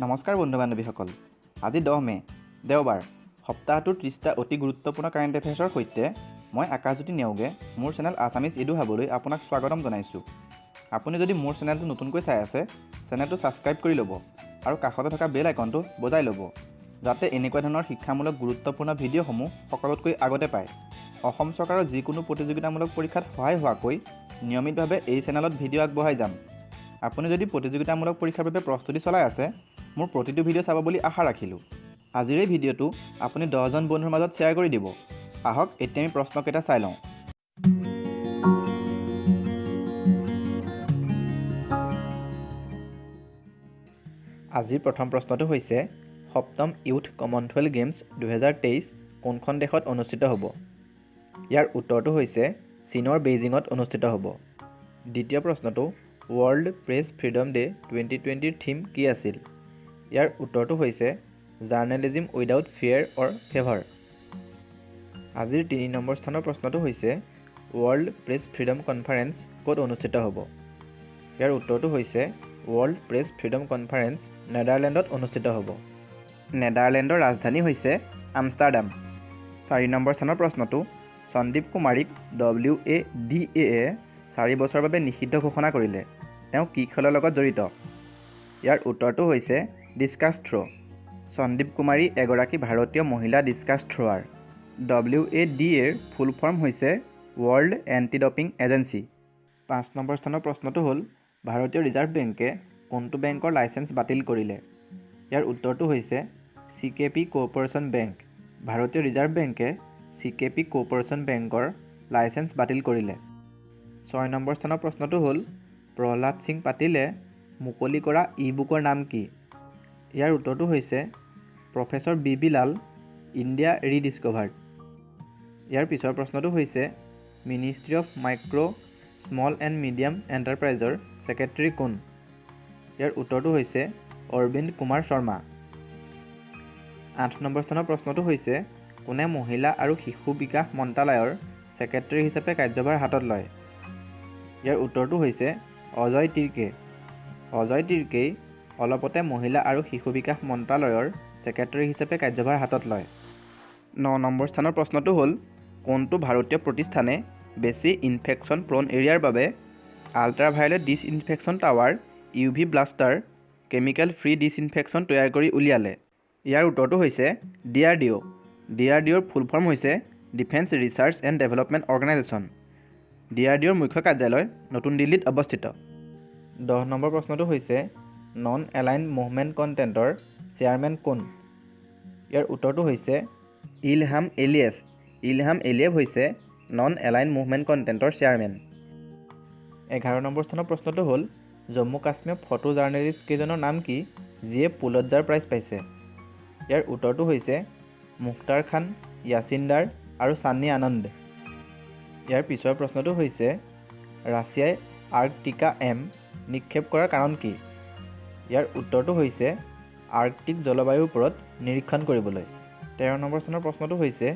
নমস্কাৰ বন্ধু বান্ধৱীসকল। আজি 10 মে দেওবাৰ, সপ্তাহটোৰ 30টা অতি গুৰুত্বপূৰ্ণ কাৰেণ্ট এফেয়াৰ্ছৰ সৈতে মই আকাশজ্যোতি নেওগে মোৰ চেনেল আছামিজ ইডু হাবলৈ আপোনাক স্বাগতম জনাইছোঁ। আপুনি যদি মোৰ চেনেলটো নতুনকৈ চাই আছে, চেনেলটো ছাবস্ক্ৰাইব কৰি ল'ব আৰু কাষতে থকা বেল আইকনটো বজাই ল'ব, যাতে এনেকুৱা ধৰণৰ শিক্ষামূলক গুৰুত্বপূৰ্ণ ভিডিঅ'সমূহ সকলোতকৈ আগতে পায়। অসম চৰকাৰৰ যিকোনো প্ৰতিযোগিতামূলক পৰীক্ষাত সহায় হোৱাকৈ নিয়মিতভাৱে এই চেনেলত ভিডিঅ' আগবঢ়াই যাম। আপুনি যদি প্ৰতিযোগিতামূলক পৰীক্ষাৰ বাবে প্ৰস্তুতি চলাই আছে, মোৰ প্ৰতিটো ভিডিঅ' চাব বুলি আশা ৰাখিলোঁ। আজিৰ এই ভিডিঅ'টো আপুনি 10জন বন্ধুৰ মাজত শ্বেয়াৰ কৰি দিব। আহক এতিয়া আমি প্ৰশ্নকেইটা চাই লওঁ। আজিৰ প্ৰথম প্ৰশ্নটো হৈছে সপ্তম ইউথ কমনৱেলথ গেমছ 2023 কোনখন দেশত অনুষ্ঠিত হ'ব? ইয়াৰ উত্তৰটো হৈছে চীনৰ বেইজিঙত অনুষ্ঠিত হ'ব। দ্বিতীয় প্ৰশ্নটো ৱৰ্ল্ড প্ৰেছ ফ্ৰীডম ডে 2020ৰ থিম কি আছিল? ইয়াৰ উত্তৰটো হৈছে journalism without fear or favour. আজিৰ 3 নম্বৰ স্থানৰ প্ৰশ্নটো হৈছে ৱৰ্ল্ড প্ৰেছ ফ্ৰীডম কনফাৰেন্স ক'ত অনুষ্ঠিত হ'ব? ইয়াৰ উত্তৰটো হৈছে ৱৰ্ল্ড প্ৰেছ ফ্ৰীডম কনফাৰেন্স নেদাৰলেণ্ডত অনুষ্ঠিত হ'ব। নেদাৰলেণ্ডৰ ৰাজধানী হৈছে আমষ্টাৰডাম। 4 নম্বৰ স্থানৰ প্ৰশ্নটো সন্দীপ কুমাৰীক WADAয়ে 4 বছৰৰ বাবে নিষিদ্ধ ঘোষণা কৰিলে। তেওঁ কি খেলৰ লগত জড়িত? ইয়াৰ উত্তৰটো হৈছে ডিস্কাছ থ্ৰ'। সন্দীপ কুমাৰী এগৰাকী ভাৰতীয় মহিলা ডিস্কাছ থ্ৰ'ৱাৰ। WADAৰ ফুল ফৰ্ম হৈছে world anti doping agency. 5 number স্থানৰ প্ৰশ্নটো হ'ল ভাৰতীয় ৰিজাৰ্ভ বেংকে কোনটো বেংকৰ লাইচেন্স বাতিল কৰিলে? ইয়াৰ উত্তৰটো হৈছে CKP কৰ্পৰেশ্যন বেংক। ভাৰতীয় ৰিজাৰ্ভ বেংকে CKP কৰ্পৰেশ্যন বেংকৰ লাইচেন্স বাতিল কৰিলে। 6 নম্বৰ স্থানৰ প্ৰশ্নটো হ'ল প্ৰহ্লাদ সিং পাটিলে মুকলি কৰা ই-বুকৰ নাম কি? ইয়াৰ উত্তৰটো হৈছে professor BB Lal India rediscovered. ইয়াৰ পিছৰ প্ৰশ্নটো হৈছে ministry of micro' small and medium এণ্টাৰপ্ৰাইজৰ ছেক্ৰেটেৰী কোন? ইয়াৰ উত্তৰটো হৈছে অৰবিন্দ কুমাৰ শৰ্মা। 8 নম্বৰ স্থানৰ প্ৰশ্নটো হৈছে কোনে মহিলা আৰু শিশু বিকাশ মন্ত্ৰালয়ৰ ছেক্ৰেটেৰী হিচাপে কাৰ্যভাৰ হাতত লয়? ইয়াৰ উত্তৰটো হৈছে অজয় তিৰ্কে। অজয় তিৰ্কেই অলপতে মহিলা আৰু শিশু বিকাশ মন্ত্ৰালয়ৰ ছেক্ৰেটেৰী হিচাপে কাৰ্যভাৰ হাতত লয়। 9 নম্বৰ স্থানৰ প্ৰশ্নটো হ'ল কোনটো ভাৰতীয় প্ৰতিষ্ঠানে বেছি ইনফেকশ্যন প্ৰ'ন এৰিয়াৰ বাবে ultraviolet disinfection tower UV blaster chemical free disinfection তৈয়াৰ কৰি উলিয়ালে? ইয়াৰ উত্তৰটো হৈছে DRDO। DRDOৰ ফুল ফৰ্ম হৈছে defence research and development organisation. DRDOৰ মুখ্য কাৰ্যালয় নতুন দিল্লীত অৱস্থিত। 10 নম্বৰ প্ৰশ্নটো হৈছে নন এলাইন মুভমেণ্ট কণ্টেণ্টৰ চেয়াৰমেন কোন? ইয়াৰ উত্তৰটো হৈছে ইলহাম এলিয়েভ। ইলহাম এলিয়েভ হৈছে নন এলাইন মুভমেণ্ট কণ্টেণ্টৰ চেয়াৰমেন। 11 নম্বৰ স্থানৰ প্ৰশ্নটো হ'ল জম্মু কাশ্মীৰ ফটো জাৰ্নেলিষ্ট কেইজনৰ নাম কি যিয়ে পুলটজাৰ প্ৰাইজ পাইছে? ইয়াৰ উত্তৰটো হৈছে মুখতাৰ খান, য়াছিন ডাৰ আৰু ছান্নী আনন্দ। ইয়াৰ পিছৰ প্ৰশ্নটো হৈছে ৰাছিয়াই আৰ্কটিকা M নিক্ষেপ কৰাৰ কাৰণ কি? ইয়াৰ উত্তৰটো হৈছে আৰ্কটিক জলবায়ুৰ ওপৰত নিৰীক্ষণ কৰিবলৈ। 13 নম্বৰ স্থানৰ প্ৰশ্নটো হৈছে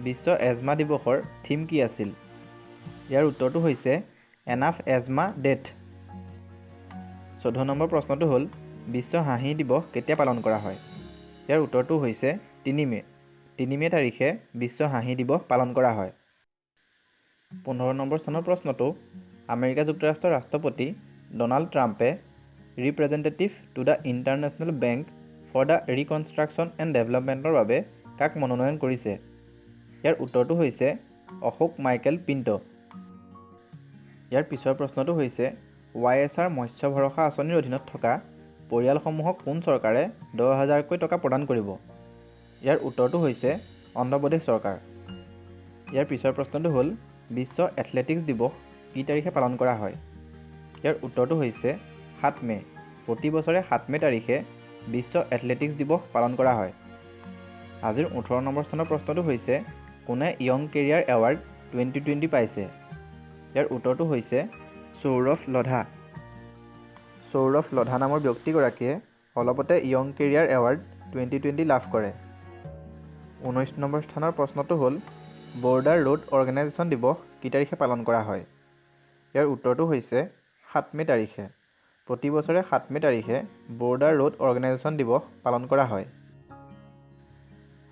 বিশ্ব এজমা দিৱসৰ থিম কি আছিল? ইয়াৰ উত্তৰটো হৈছে এনাফ এজমা ডেথ। 14 নম্বৰ প্ৰশ্নটো হ'ল বিশ্ব হাঁহি দিৱস কেতিয়া পালন কৰা হয়? ইয়াৰ উত্তৰটো হৈছে 3 মে'। 3 মে' তাৰিখে বিশ্ব হাঁহি দিৱস পালন কৰা হয়। 15 নম্বৰ স্থানৰ প্ৰশ্নটো আমেৰিকা যুক্তৰাষ্ট্ৰৰ ৰাষ্ট্ৰপতি ডনাল্ড ট্ৰাম্পে representative to the international bank for the reconstruction and ডেভেলপমেণ্টৰ বাবে কাক মনোনয়ন কৰিছে? ইয়াৰ উত্তৰটো হৈছে অশোক মাইকেল পিণ্টো। ইয়াৰ পিছৰ প্ৰশ্নটো হৈছে YSR মৎস্য ভৰসা আঁচনিৰ অধীনত থকা পৰিয়ালসমূহক কোন চৰকাৰে 10,000কৈ টকা প্ৰদান কৰিব? ইয়াৰ উত্তৰটো হৈছে অন্ধ্ৰপ্ৰদেশ চৰকাৰ। ইয়াৰ পিছৰ প্ৰশ্নটো হ'ল বিশ্ব এথলেটিক্স দিৱস কি তাৰিখে পালন কৰা হয়? ইয়াৰ উত্তৰটো হৈছে 7 মে'। প্ৰতি বছৰে 7 মে' তাৰিখে বিশ্ব এথলেটিক্স দিৱস পালন কৰা হয়। আজিৰ 18 নম্বৰ স্থানৰ প্ৰশ্নটো হৈছে কোনে য়ং কেৰিয়াৰ এৱাৰ্ড 2020 পাইছে? ইয়াৰ উত্তৰটো হৈছে সৌৰভ লোধা। সৌৰভ লোধা নামৰ ব্যক্তিগৰাকীয়ে অলপতে য়ং কেৰিয়াৰ এৱাৰ্ড 2020 লাভ কৰে। 19 নম্বৰ স্থানৰ প্ৰশ্নটো হ'ল বৰ্ডাৰ ৰোড অৰ্গেনাইজেশ্যন দিৱস কি তাৰিখে পালন কৰা হয়? ইয়াৰ উত্তৰটো হৈছে 7 মে' তাৰিখে। প্ৰতি বছৰে 7 মে তাৰিখে বৰ্ডাৰ ৰোড অৰ্গেনাইজেশ্যন দিৱস পালন কৰা হয়।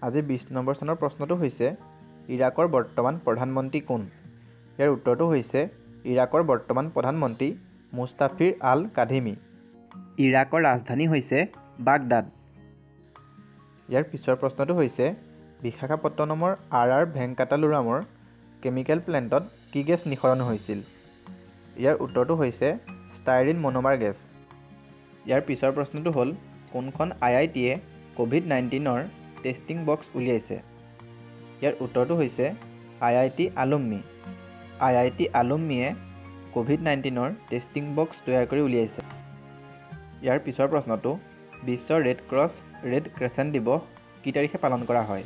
আজি 20 নম্বৰ স্থানৰ প্ৰশ্নটো হৈছে ইৰাকৰ বৰ্তমান প্ৰধানমন্ত্ৰী কোন? ইয়াৰ উত্তৰটো হৈছে ইৰাকৰ বৰ্তমান প্ৰধানমন্ত্ৰী মুস্তাফিৰ আল কাধিমি। ইৰাকৰ ৰাজধানী হৈছে বাগদাদ। ইয়াৰ পিছৰ প্ৰশ্নটো হৈছে বিশাখাপট্টনমৰ আৰ ভেংকাটালুৰামৰ কেমিকেল প্লেণ্টত কি গেছ নিঃসৰণ হৈছিল? ইয়াৰ উত্তৰটো হৈছে ষ্টাইৰিন মনোমাৰ গেছ। ইয়াৰ পিছৰ প্ৰশ্নটো হ'ল কোনখন IITয়ে COVID-19ৰ টেষ্টিং বক্স উলিয়াইছে? ইয়াৰ উত্তৰটো হৈছে IIT আলুমনি। IIT আলুমনিয়ে COVID-19ৰ টেষ্টিং বক্স তৈয়াৰ কৰি উলিয়াইছে। ইয়াৰ পিছৰ প্ৰশ্নটো বিশ্ব ৰেড ক্ৰছ ৰেড ক্ৰেচেণ্ট দিৱস কি তাৰিখে পালন কৰা হয়?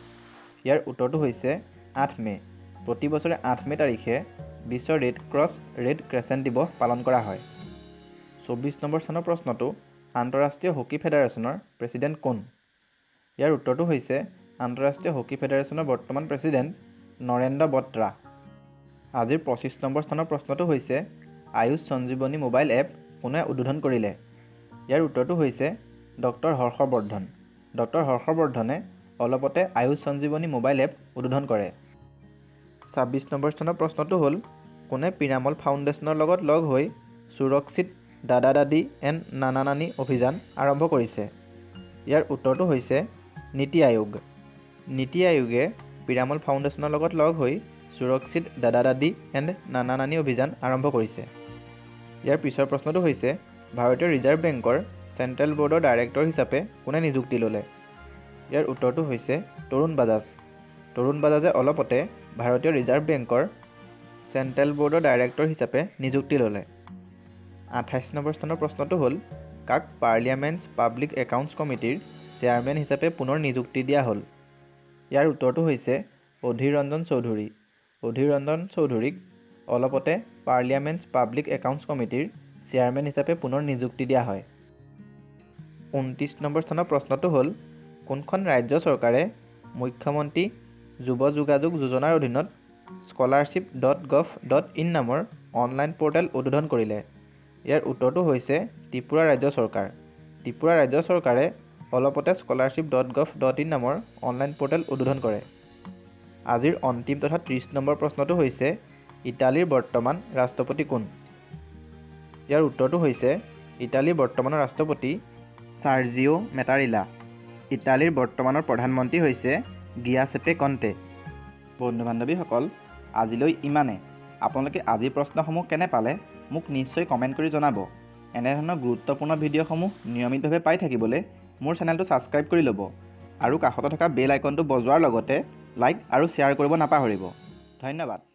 ইয়াৰ উত্তৰটো হৈছে 8 মে। প্ৰতি বছৰে 8 মে তাৰিখে বিশ্ব ৰেড ক্ৰছ ৰেড ক্ৰেচেণ্ট দিৱস পালন কৰা হয়। 24 নম্বৰ স্থানৰ প্ৰশ্নটো আন্তঃৰাষ্ট্ৰীয় হকী ফেডাৰেশ্যনৰ প্ৰেছিডেণ্ট কোন? ইয়াৰ উত্তৰটো হৈছে আন্তঃৰাষ্ট্ৰীয় হকী ফেডাৰেশ্যনৰ বৰ্তমান প্ৰেছিডেণ্ট নৰেন্দ্ৰ বত্ৰা। আজিৰ 25 নম্বৰ স্থানৰ প্ৰশ্নটো হৈছে আয়ুষ সঞ্জীৱনী মোবাইল এপ কোনে উদ্বোধন কৰিলে? ইয়াৰ উত্তৰটো হৈছে ডক্টৰ হৰ্ষবৰ্ধন। ডক্টৰ হৰ্ষবৰ্ধনে অলপতে আয়ুষ সঞ্জীৱনী মোবাইল এপ উদ্বোধন কৰে। 26 নম্বৰ স্থানৰ প্ৰশ্নটো হ'ল কোনে পিৰামল ফাউণ্ডেশ্যনৰ লগত লগ হৈ সুৰক্ষিত দাদা দাদি এণ্ড নানা নানী অভিযান আৰম্ভ কৰিছে? ইয়াৰ উত্তৰটো হৈছে নীতি আয়োগ। নীতি আয়োগে পিৰামল ফাউণ্ডেশ্যনৰ লগত লগ হৈ সুৰক্ষিত দাদা দাদি এণ্ড নানা নানী অভিযান আৰম্ভ কৰিছে। ইয়াৰ পিছৰ প্ৰশ্নটো হৈছে ভাৰতীয় ৰিজাৰ্ভ বেংকৰ চেণ্ট্ৰেল বৰ্ডৰ ডাইৰেক্টৰ হিচাপে কোনে নিযুক্তি ল'লে? ইয়াৰ উত্তৰটো হৈছে তৰুণ বাজাজ। তৰুণ বাজাজে অলপতে ভাৰতীয় ৰিজাৰ্ভ বেংকৰ চেণ্ট্ৰেল বৰ্ডৰ ডাইৰেক্টৰ হিচাপে নিযুক্তি ল'লে। 28 নম্বৰ স্থানৰ প্ৰশ্নটো হ'ল কাক পাৰ্লিয়ামেণ্টছ পাব্লিক একাউণ্টছ কমিটিৰ চেয়াৰমেন হিচাপে পুনৰ নিযুক্তি দিয়া হ'ল? ইয়াৰ উত্তৰটো হৈছে অধীৰ ৰঞ্জন চৌধুৰী। অধীৰ ৰঞ্জন চৌধুৰীক অলপতে পাৰ্লিয়ামেণ্টছ পাব্লিক একাউণ্টছ কমিটিৰ চেয়াৰমেন হিচাপে পুনৰ নিযুক্তি দিয়া হয়। 29 নম্বৰ স্থানৰ প্ৰশ্নটো হ'ল কোনখন ৰাজ্য চৰকাৰে মুখ্যমন্ত্ৰী যুৱ যোগাযোগ যোজনাৰ অধীনত scholarship.gov.in নামৰ অনলাইন পৰ্টেল উদ্বোধন কৰিলে? ইয়াৰ উত্তৰটো হৈছে ত্ৰিপুৰা ৰাজ্য চৰকাৰ। ত্ৰিপুৰা ৰাজ্য চৰকাৰে অলপতে scholarship.gov.in নামৰ অনলাইন পৰ্টেল উদ্বোধন কৰে। আজিৰ অন্তিম তথা 30 নম্বৰ প্ৰশ্নটো হৈছে ইটালীৰ বৰ্তমান ৰাষ্ট্ৰপতি কোন? ইয়াৰ উত্তৰটো হৈছে ইটালীৰ বৰ্তমানৰ ৰাষ্ট্ৰপতি চাৰ্জিঅ' মেটাৰিলা। ইটালীৰ বৰ্তমানৰ প্ৰধানমন্ত্ৰী হৈছে গিয়াছেপে কণ্টে। বন্ধু বান্ধৱীসকল আজিলৈ ইমানে। আপোনালোকে আজিৰ প্ৰশ্নসমূহ কেনে পালে মোক নিশ্চয় কমেণ্ট কৰি জনাব। এনেধৰণৰ গুৰুত্বপূৰ্ণ ভিডিঅ'সমূহ নিয়মিতভাৱে পাই থাকিবলৈ মোৰ চেনেলটো ছাবস্ক্ৰাইব কৰি ল'ব আৰু কাষতে থকা বেল আইকনটো বজোৱাৰ লগতে লাইক আৰু শ্বেয়াৰ কৰিব নাপাহৰিব। ধন্যবাদ।